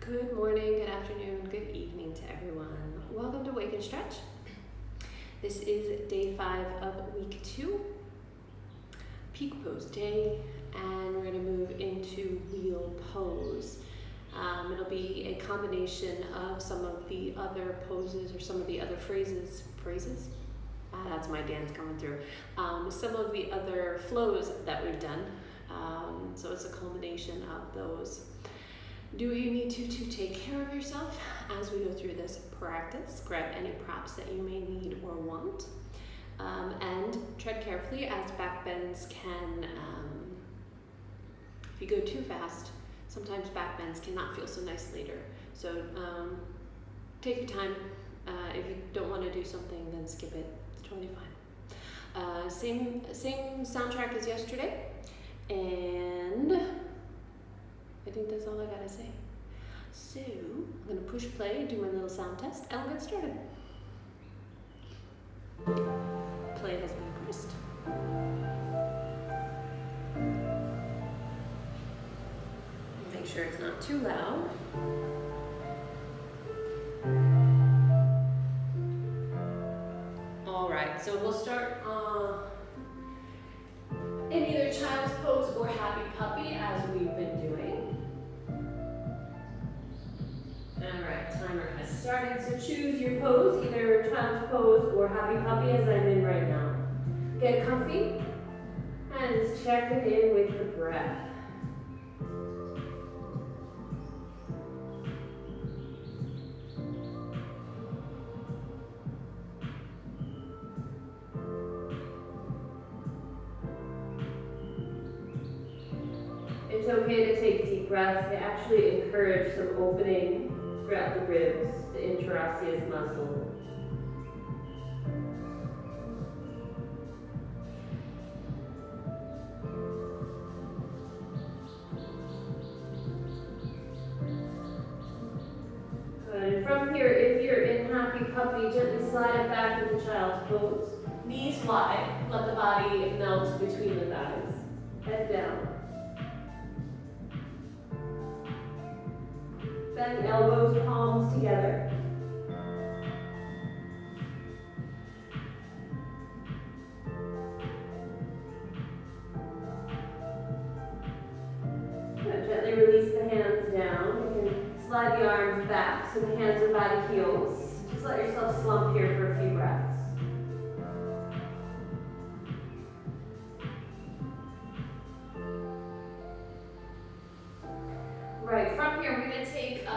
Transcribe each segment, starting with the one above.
Good morning, good afternoon, good evening to everyone. Welcome to Wake and Stretch. This is day 5 of week 2, peak pose day, and we're going to move into wheel pose. It'll be a combination of some of the other poses or some of the other phrases? That's my dance coming through. Some of the other flows that we've done. So it's a culmination of those. Do what you need to take care of yourself as we go through this practice. Grab any props that you may need or want. And tread carefully as back bends can, if you go too fast, sometimes back bends cannot feel so nice later. So take your time. If you don't want to do something, then skip it. It's totally fine. Same soundtrack as yesterday. And I think that's all I gotta say. So I'm gonna push play, do my little sound test, and we'll get started. Play has been pressed. Make sure it's not too loud. All right, so we'll start in either child's pose or happy puppy as we've been doing. Alright, timer has started, so choose your pose, either child's pose or happy puppy as I'm in right now. Get comfy and check it in with the breath. It's okay to take deep breaths. They actually encourage some opening throughout the ribs, the interosseous muscle. Good. And from here, if you're in happy puppy, gently slide it back into child's pose. Knees wide, let the body melt between the thighs. Head down. Bend elbows, palms together. Good. Gently release the hands down. You can slide the arms back so the hands are by the heels. Just let yourself slump here for a few breaths. Right, from here we're going to take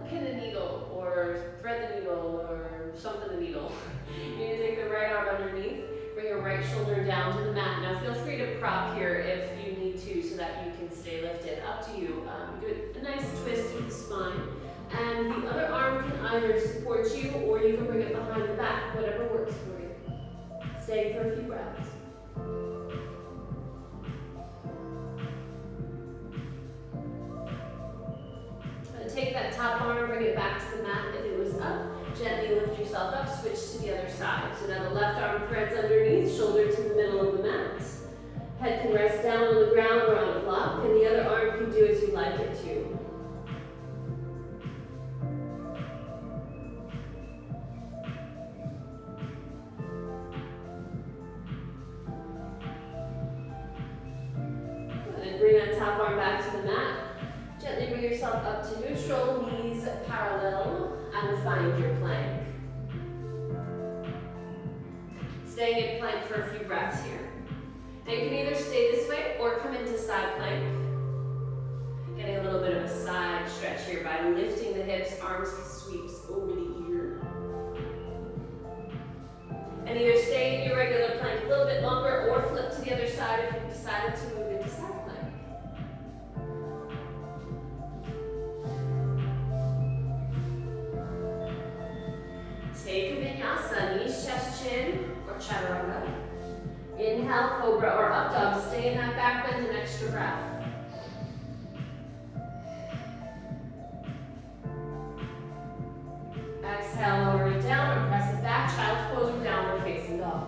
pin the needle or thread the needle or something the needle. You're going to take the right arm underneath, bring your right shoulder down to the mat. Now feel free to prop here if you need to so that you can stay lifted. Up to you. Do a nice twist through the spine. And the other arm can either support you or you can bring it behind the back, whatever works for you. Stay for a few breaths. Take that top arm, bring it back to the mat if it was up. Gently lift yourself up, switch to the other side. So now the left arm threads underneath, shoulder to the middle of the mat. Head can rest down on the ground or on a block, and the other arm can do as you like it to. And then bring that top arm back to the mat. Gently bring yourself up to neutral, knees parallel, and find your plank. Staying in plank for a few breaths here. Now you can either stay this way or come into side plank. Getting a little bit of a side stretch here by lifting the hips, arms sweeps over the ear. And either stay in your regular plank a little bit longer or flip to the other side if you've decided to move into side plank. Take a vinyasa, knees, chest, chin, or chaturanga. Inhale, cobra or up dog. Stay in that back bend, an extra breath. Exhale, lower it down and press it back. Child's pose or downward facing dog.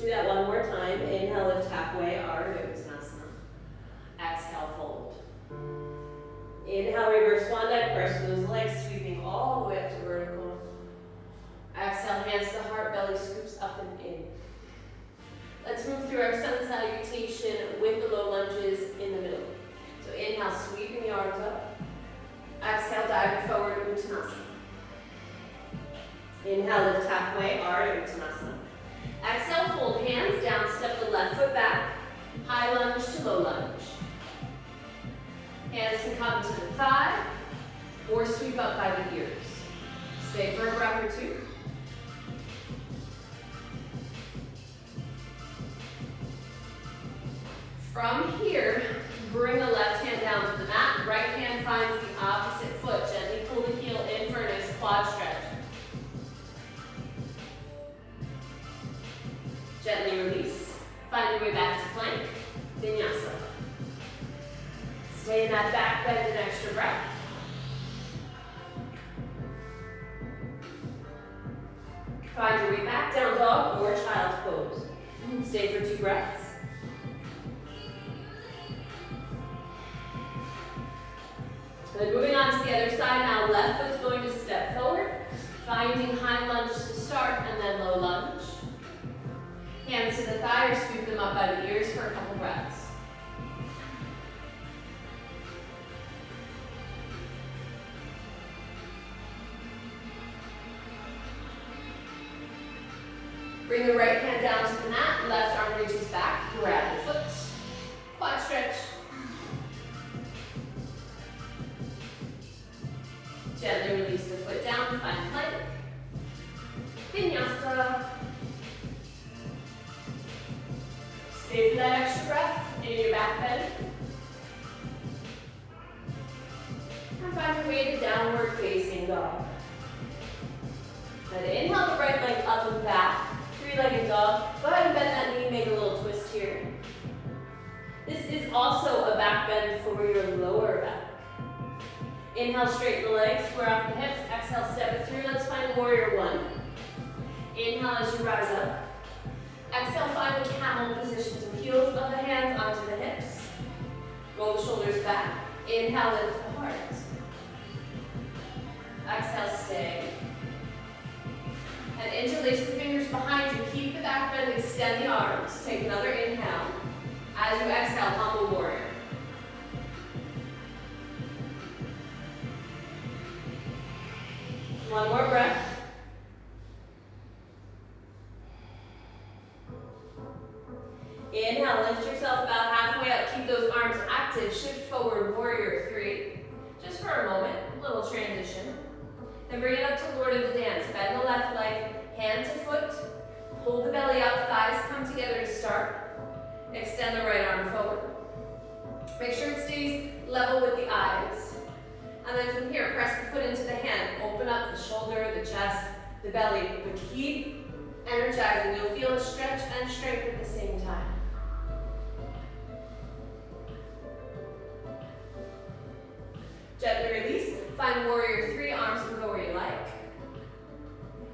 do that one more time. Inhale, lift halfway, Ardha Uttanasana. Exhale, fold. Inhale, reverse swan dive, press those legs, sweeping all the way up to vertical. Exhale, hands to heart, belly scoops up and in. Let's move through our sun salutation with the low lunges in the middle. So inhale, sweeping the arms up. Exhale, diving forward, Uttanasana. Inhale, lift halfway, Ardha Uttanasana. Exhale, fold hands down, step the left foot back. High lunge to low lunge. Hands can come to the thigh or sweep up by the ears. Stay for a breath or two. From here, bring the left hand down to the mat. Right hand finds the opposite foot. Gently pull the heel in for a nice quad stretch. Gently release. Find your way back to plank. Vinyasa. Stay in that back bend an extra breath. Find your way back, down dog or child's pose. Stay for 2 breaths. Good, moving on to the other side now. Left foot's going to step forward, finding high lunge to start and then low lunge. Hands to the thigh or sweep them up by the ears for a couple breaths. Bring the right hand down to the mat, left arm reaches back, grab the foot, quad stretch. Gently release the foot down, find plank. Vinyasa. Stay for that extra breath in your back bend. And find your way to downward facing dog. Now to inhale the right leg up and back. 3-legged dog. Go ahead and bend that knee, make a little twist here. This is also a back bend for your lower back. Inhale, straighten the legs, square off the hips. Exhale, step it through. Let's find warrior 1. Inhale as you rise up. Exhale, find the camel position. So heels of the hands onto the hips. Roll the shoulders back. Inhale, lift the heart. Exhale, stay. And interlace the fingers behind you. Keep the back bend, extend the arms. Take another inhale. As you exhale, humble warrior. One more breath. Inhale, lift yourself about halfway up. Keep those arms active. Shift forward, warrior 3. Just for a moment, a little transition. Then bring it up to Lord of the Dance. Bend the left leg, hand to foot. Hold the belly up, thighs come together to start. Extend the right arm forward. Make sure it stays level with the eyes. And then from here, press the foot into the hand. Open up the shoulder, the chest, the belly. But keep energizing. You'll feel a stretch and strength at the same time. Gently release. Find warrior 3, arms can go where you like.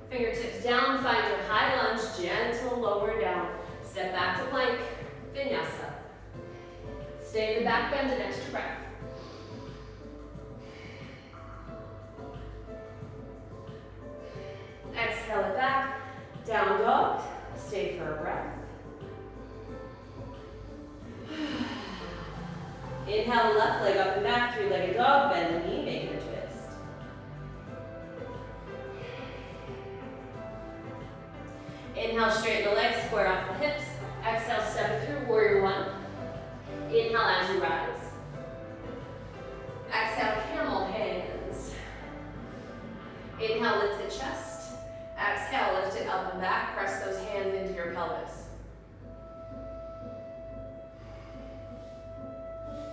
Fingertips down, find your high lunge, gentle lower down. Step back to plank, vinyasa. Stay in the back bend, an extra breath. Exhale it back, down dog, stay for a breath. Inhale the left leg up and back, 3-legged dog, bend the knee, make it a twist. Inhale, straighten the legs, square off the hips. Exhale, step it through, warrior 1. Inhale as you rise. Exhale, camel hands. Inhale, lift the chest. Exhale, lift it up and back. Press those hands into your pelvis.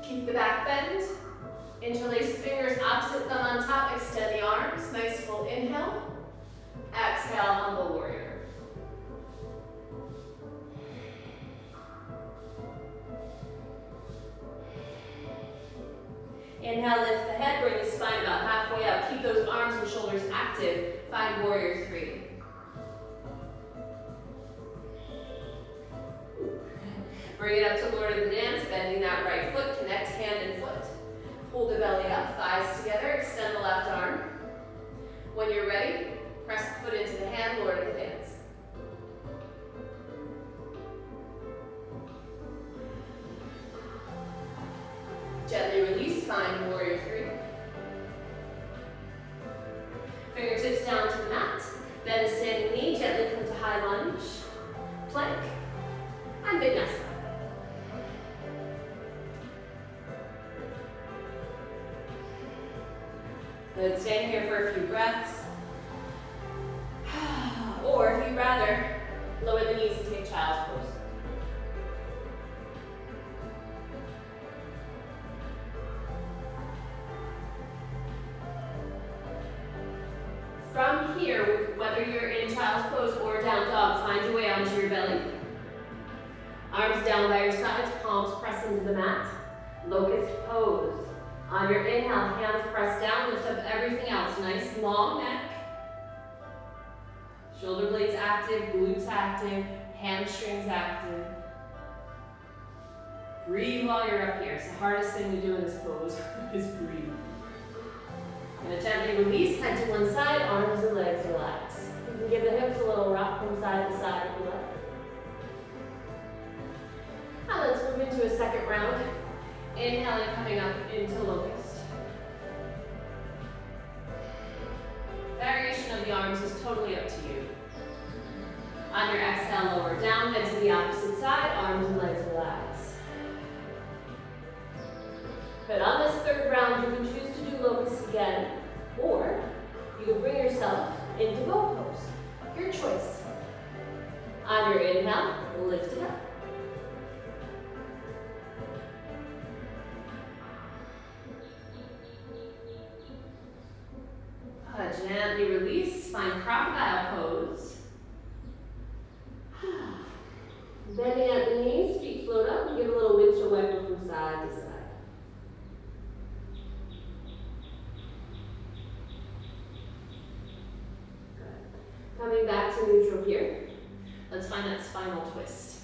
Keep the back bend. Interlace the fingers, opposite thumb on top. Extend the arms. Nice full inhale. Exhale, humble warrior. Inhale, lift the head, bring the spine about halfway up. Keep those arms and shoulders active. Find warrior 3. Bring it up to Lord of the Dance, bending that right foot, connect hand and foot. Pull the belly up, thighs together, extend the left arm. When you're ready, press the foot into the hand, Lord of the Dance. Gently release, find Warrior 3. Fingertips down to the mat. Bend the standing knee, gently come to high lunge, plank, and vinyasa. Good, staying here for a few breaths. Or if you'd rather, lower the knees and take child's pose. From here, whether you're in child's pose or down dog, find your way onto your belly. Arms down by your sides, palms press into the mat. Locust Pose. On your inhale, hands press down, lift up everything else. Nice long neck. Shoulder blades active, glutes active, hamstrings active. Breathe while you're up here. It's the hardest thing to do in this pose is breathe. And gently release, head to one side, arms and legs relax. You can give the hips a little rock from side to side if you like. Now let's move into a second round. Inhaling, coming up into Locust. Variation of the arms is totally up to you. On your exhale, lower down, head to the opposite side, arms and legs relax. But on this third round, you can choose to do Locust again, or you can bring yourself into Bow Pose. Your choice. On your inhale, lift it up. Gently release, find Crocodile Pose. Bending at the knees, feet float up, give a little windshield wiper from side to side. Good. Coming back to neutral here, let's find that Spinal Twist.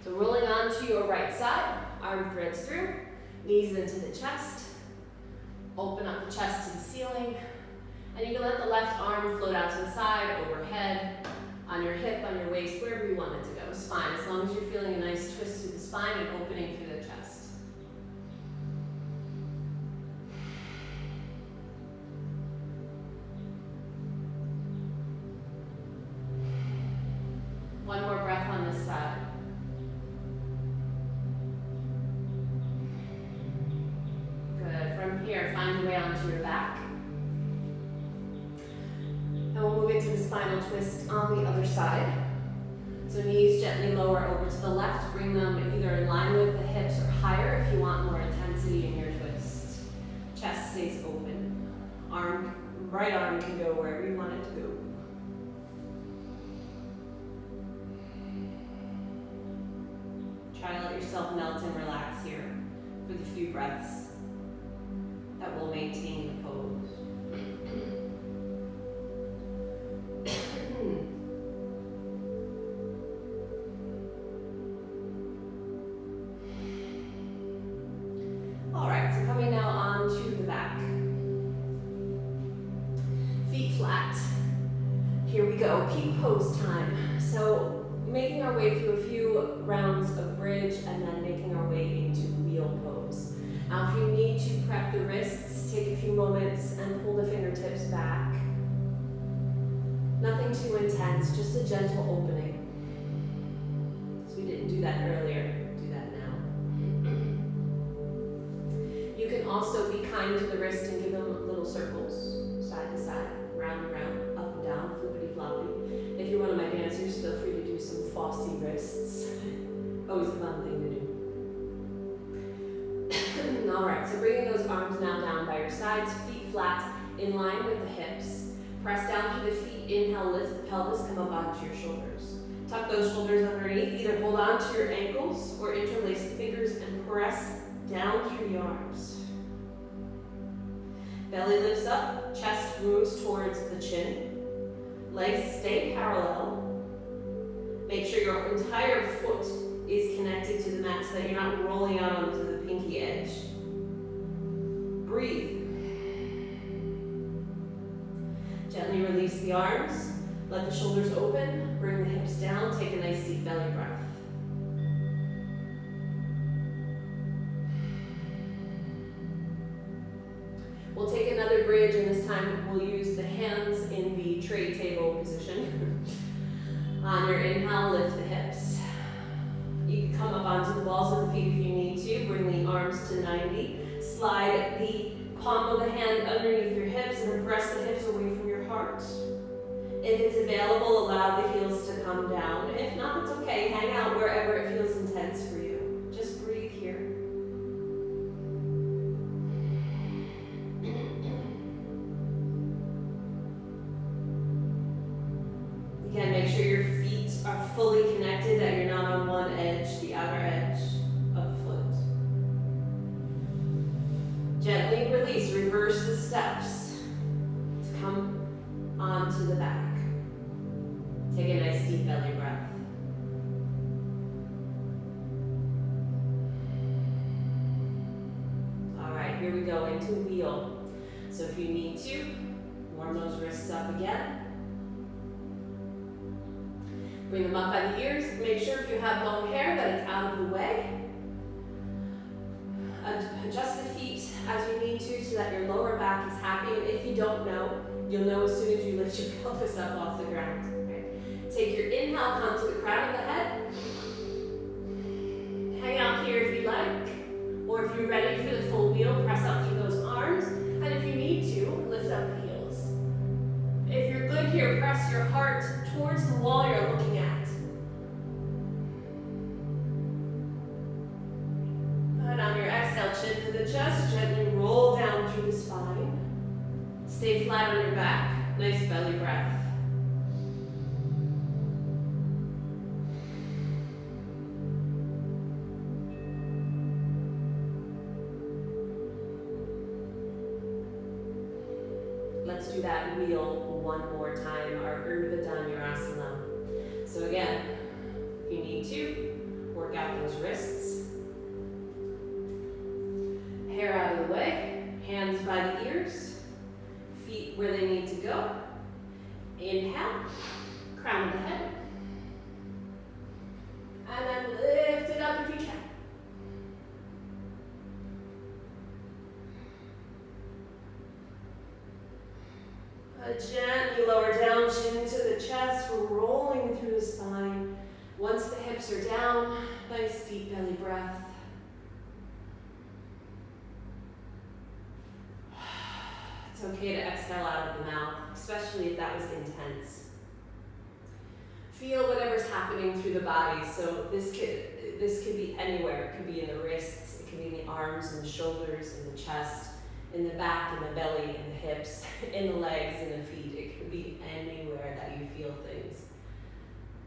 So rolling onto your right side, arm threads through, knees into the chest, open up the chest to the ceiling. And you can let the left arm float out to the side, overhead, on your hip, on your waist, wherever you want it to go. It's fine, as long as you're feeling a nice twist through the spine and opening through the chest. One more breath on this side. Good. From here, find your way onto your back. And we'll move into the spinal twist on the other side. So knees gently lower over to the left. Bring them either in line with the hips or higher if you want more intensity in your twist. Chest stays open. Right arm can go wherever you want it to go. Try to let yourself melt and relax here for the few breaths that will maintain the pose. All right, so coming now onto the back. Feet flat. Here we go, peak pose time. So making our way through a few rounds of bridge and then making our way into wheel pose. Now if you need to prep the wrists, take a few moments and pull the fingertips back. Nothing too intense, just a gentle opening. So we didn't do that earlier, do that now. You can also be kind to the wrist and give them little circles, side to side, round and round, up and down, flippity floppy. If you're one of my dancers, feel free to do some Fossy wrists. Always a fun thing to do. All right, so bringing those arms now down by your sides, feet flat, in line with the hips. Press down through the feet, inhale, lift the pelvis, come up onto your shoulders. Tuck those shoulders underneath, either hold on to your ankles or interlace the fingers and press down through the arms. Belly lifts up, chest moves towards the chin. Legs stay parallel. Make sure your entire foot is connected connected to the mat so that you're not rolling out onto the pinky edge. Breathe. Gently release the arms. Let the shoulders open. Bring the hips down. Take a nice deep belly breath. We'll take another bridge, and this time we'll use the hands in the tray table position. On your inhale, lift the hips. You can come up onto the balls of the feet if you need to. Bring the arms to 90. Slide the palm of the hand underneath your hips and press the hips away from your heart. If it's available, allow the heels to come down. If not, it's okay. Hang out wherever it feels intense for you. Just breathe here. Again, make sure your feet are fully connected, that you're not on one edge, the outer edge of the foot. Gently release, reverse the steps to come onto the back. Take a nice deep belly breath. All right, here we go into wheel. So if you need to, warm those wrists up again. Bring them up by the ears. Make sure if you have long hair that it's out of the way. Adjust the feet as you need to so that your lower back is happy. And if you don't know, you'll know as soon as you lift your pelvis up off the ground. Right? Take your inhale, come to the crown of the head. Hang out here if you like. Or if you're ready for the full wheel, press up through those arms. And if you need to, lift up the heels. If you're good here, press your heart towards the wall you're looking at. And on your exhale, chin to the chest, gently roll down through the spine. Stay flat on your back. Nice belly breath. Let's do that wheel one more time, our Asana. So again, if you need to, work out those wrists. Hair out of the way, hands by the ears, feet where they need to go. Inhale, crown of the head. And then lift it up if you can. Gently lower down, chin to the chest, rolling through the spine. Once the hips are down, nice deep belly breath. It's okay to exhale out of the mouth, especially if that was intense. Feel whatever's happening through the body. So this could be anywhere. It could be in the wrists, it could be in the arms and the shoulders and the chest, in the back, in the belly, in the hips, in the legs, in the feet. It could be anywhere that you feel things.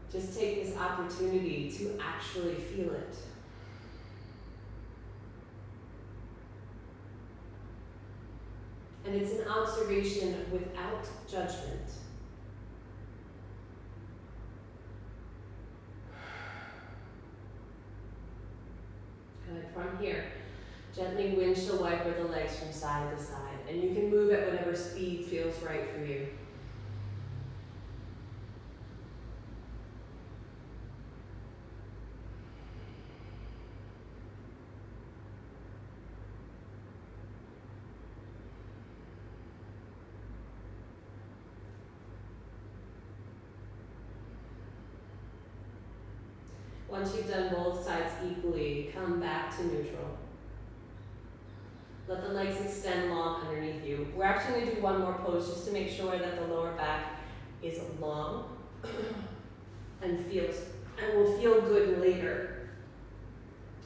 Just take this opportunity to actually feel it. And it's an observation without judgment. Good. From here, gently windshield wiper the legs from side to side. And you can move at whatever speed feels right for you. Once you've done both sides equally, come back to neutral. Let the legs extend long underneath you. We're actually going to do one more pose just to make sure that the lower back is long and will feel good later.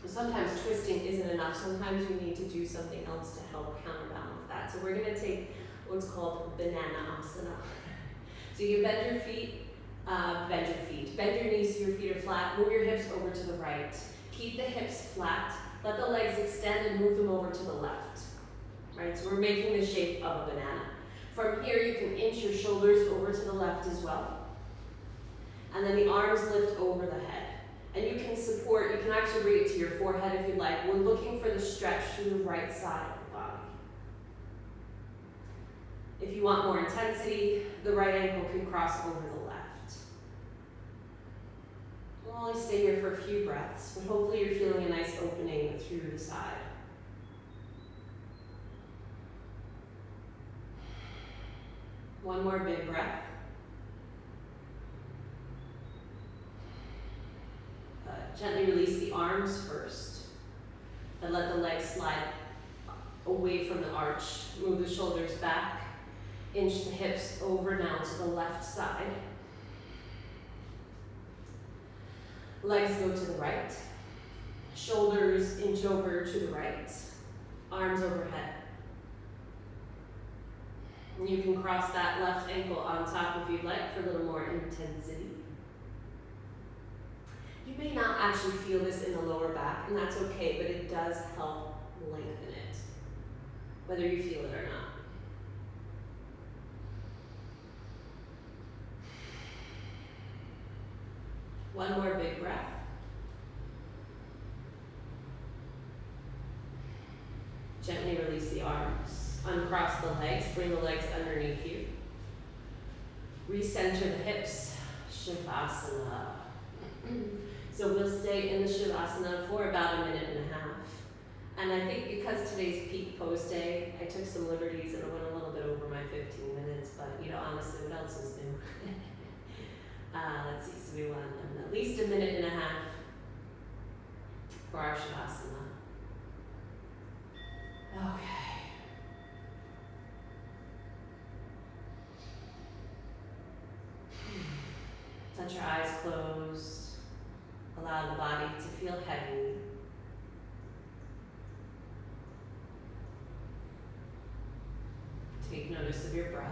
Sometimes twisting isn't enough. Sometimes you need to do something else to help counterbalance that. So we're going to take what's called banana asana. So you bend your feet. Bend your knees so your feet are flat. Move your hips over to the right. Keep the hips flat. Let the legs extend and move them over to the left. Right, so we're making the shape of a banana. From here, you can inch your shoulders over to the left as well. And then the arms lift over the head. And you can support, you can actually bring it to your forehead if you'd like. We're looking for the stretch through the right side of the body. If you want more intensity, the right ankle can cross over the left. We'll only stay here for a few breaths, but hopefully you're feeling a nice opening through the side. One more big breath. Gently release the arms first, and let the legs slide away from the arch. Move the shoulders back, inch the hips over now to the left side. Legs go to the right, shoulders inch over to the right, arms overhead. And you can cross that left ankle on top if you'd like for a little more intensity. You may not actually feel this in the lower back, and that's okay, but it does help lengthen it, whether you feel it or not. One more big breath. Gently release the arms. Uncross the legs, bring the legs underneath you. Recenter the hips, Shavasana. So we'll stay in the Shavasana for about 1.5 minutes. And I think because today's peak pose day, I took some liberties and I went a little bit over my 15 minutes, but you know, honestly, what else is new? Let's see, so we want at least 1.5 minutes for our Shavasana. Okay. Let your eyes close. Allow the body to feel heavy. Take notice of your breath.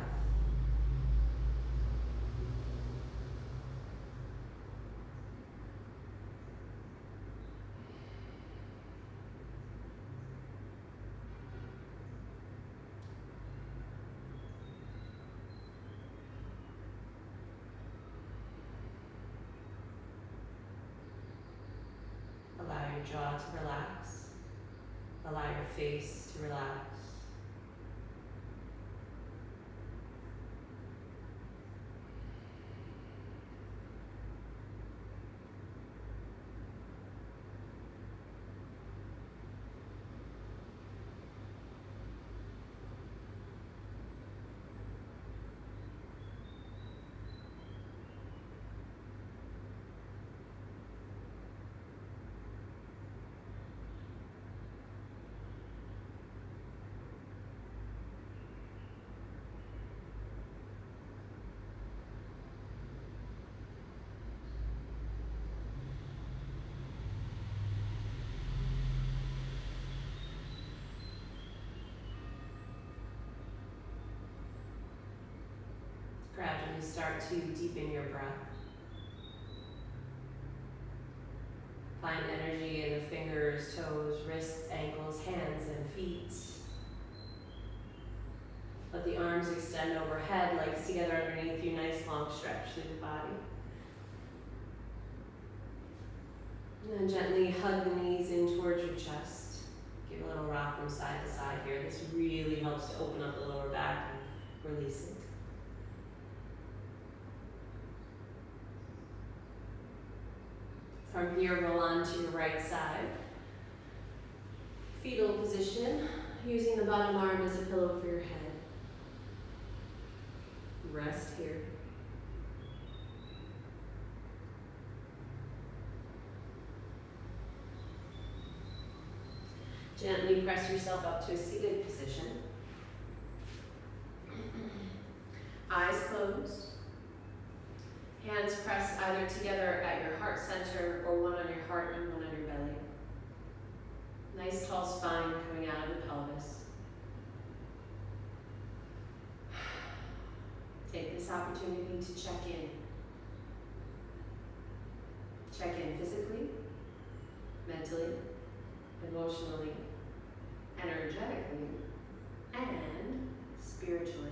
Allow your jaw to relax. Allow your face to relax. Gradually start to deepen your breath. Find energy in the fingers, toes, wrists, ankles, hands, and feet. Let the arms extend overhead, legs together underneath you, nice long stretch through the body. And then gently hug the knees in towards your chest. Give a little rock from side to side here. This really helps to open up the lower back and release it. From here, roll on to your right side. Fetal position, using the bottom arm as a pillow for your head. Rest here. Gently press yourself up to a seated position. Eyes closed. Hands pressed either together at your heart center or one on your heart and one on your belly. Nice tall spine coming out of the pelvis. Take this opportunity to check in. Check in physically, mentally, emotionally, energetically, and spiritually.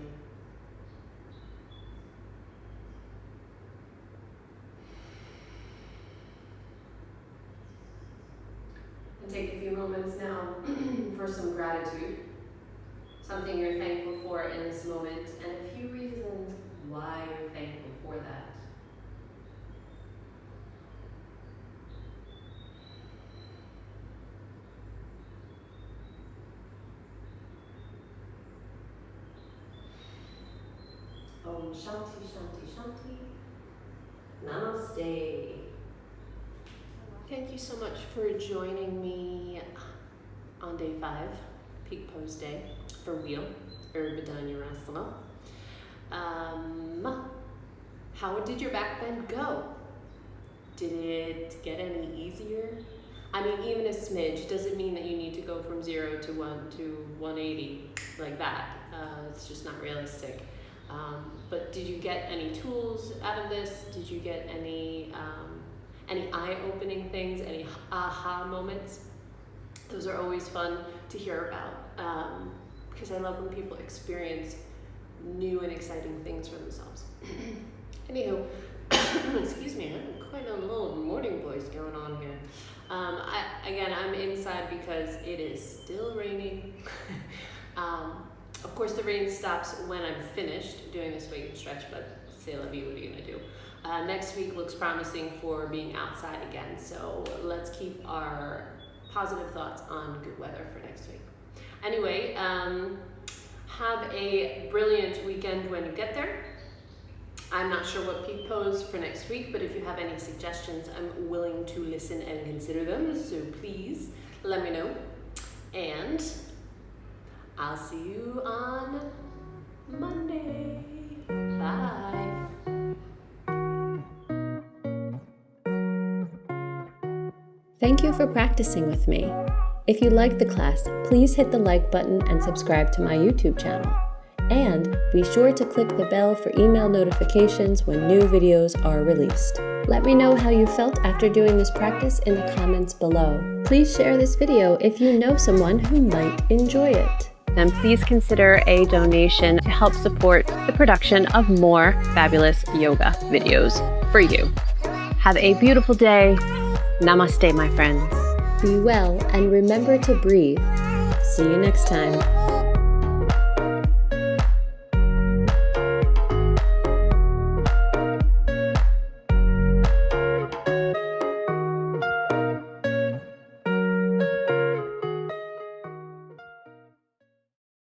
And take a few moments now for some gratitude, something you're thankful for in this moment, and a few reasons why you're thankful for that. Om Shanti Shanti Shanti. Namaste. Thank you so much for joining me on day 5, Peak Pose Day for wheel, Asana. How did your back bend go? Did it get any easier? I mean, even a smidge doesn't mean that you need to go from 0 to 1 to 180 like that. It's just not realistic. But did you get any tools out of this? Did you get any eye-opening things, any aha moments? Those are always fun to hear about because I love when people experience new and exciting things for themselves. Anywho, excuse me, I'm quite a little morning voice going on here. I'm inside because it is still raining. Of course, the rain stops when I'm finished doing this wake and stretch, but c'est la vie, what are you gonna do? Next week looks promising for being outside again, so let's keep our positive thoughts on good weather for next week. Anyway, have a brilliant weekend when you get there. I'm not sure what peak pose for next week, but if you have any suggestions, I'm willing to listen and consider them, so please let me know. And I'll see you on Monday. Bye. Thank you for practicing with me. If you liked the class, please hit the like button and subscribe to my YouTube channel. And be sure to click the bell for email notifications when new videos are released. Let me know how you felt after doing this practice in the comments below. Please share this video if you know someone who might enjoy it. And please consider a donation to help support the production of more fabulous yoga videos for you. Have a beautiful day. Namaste, my friends. Be well and remember to breathe. See you next time.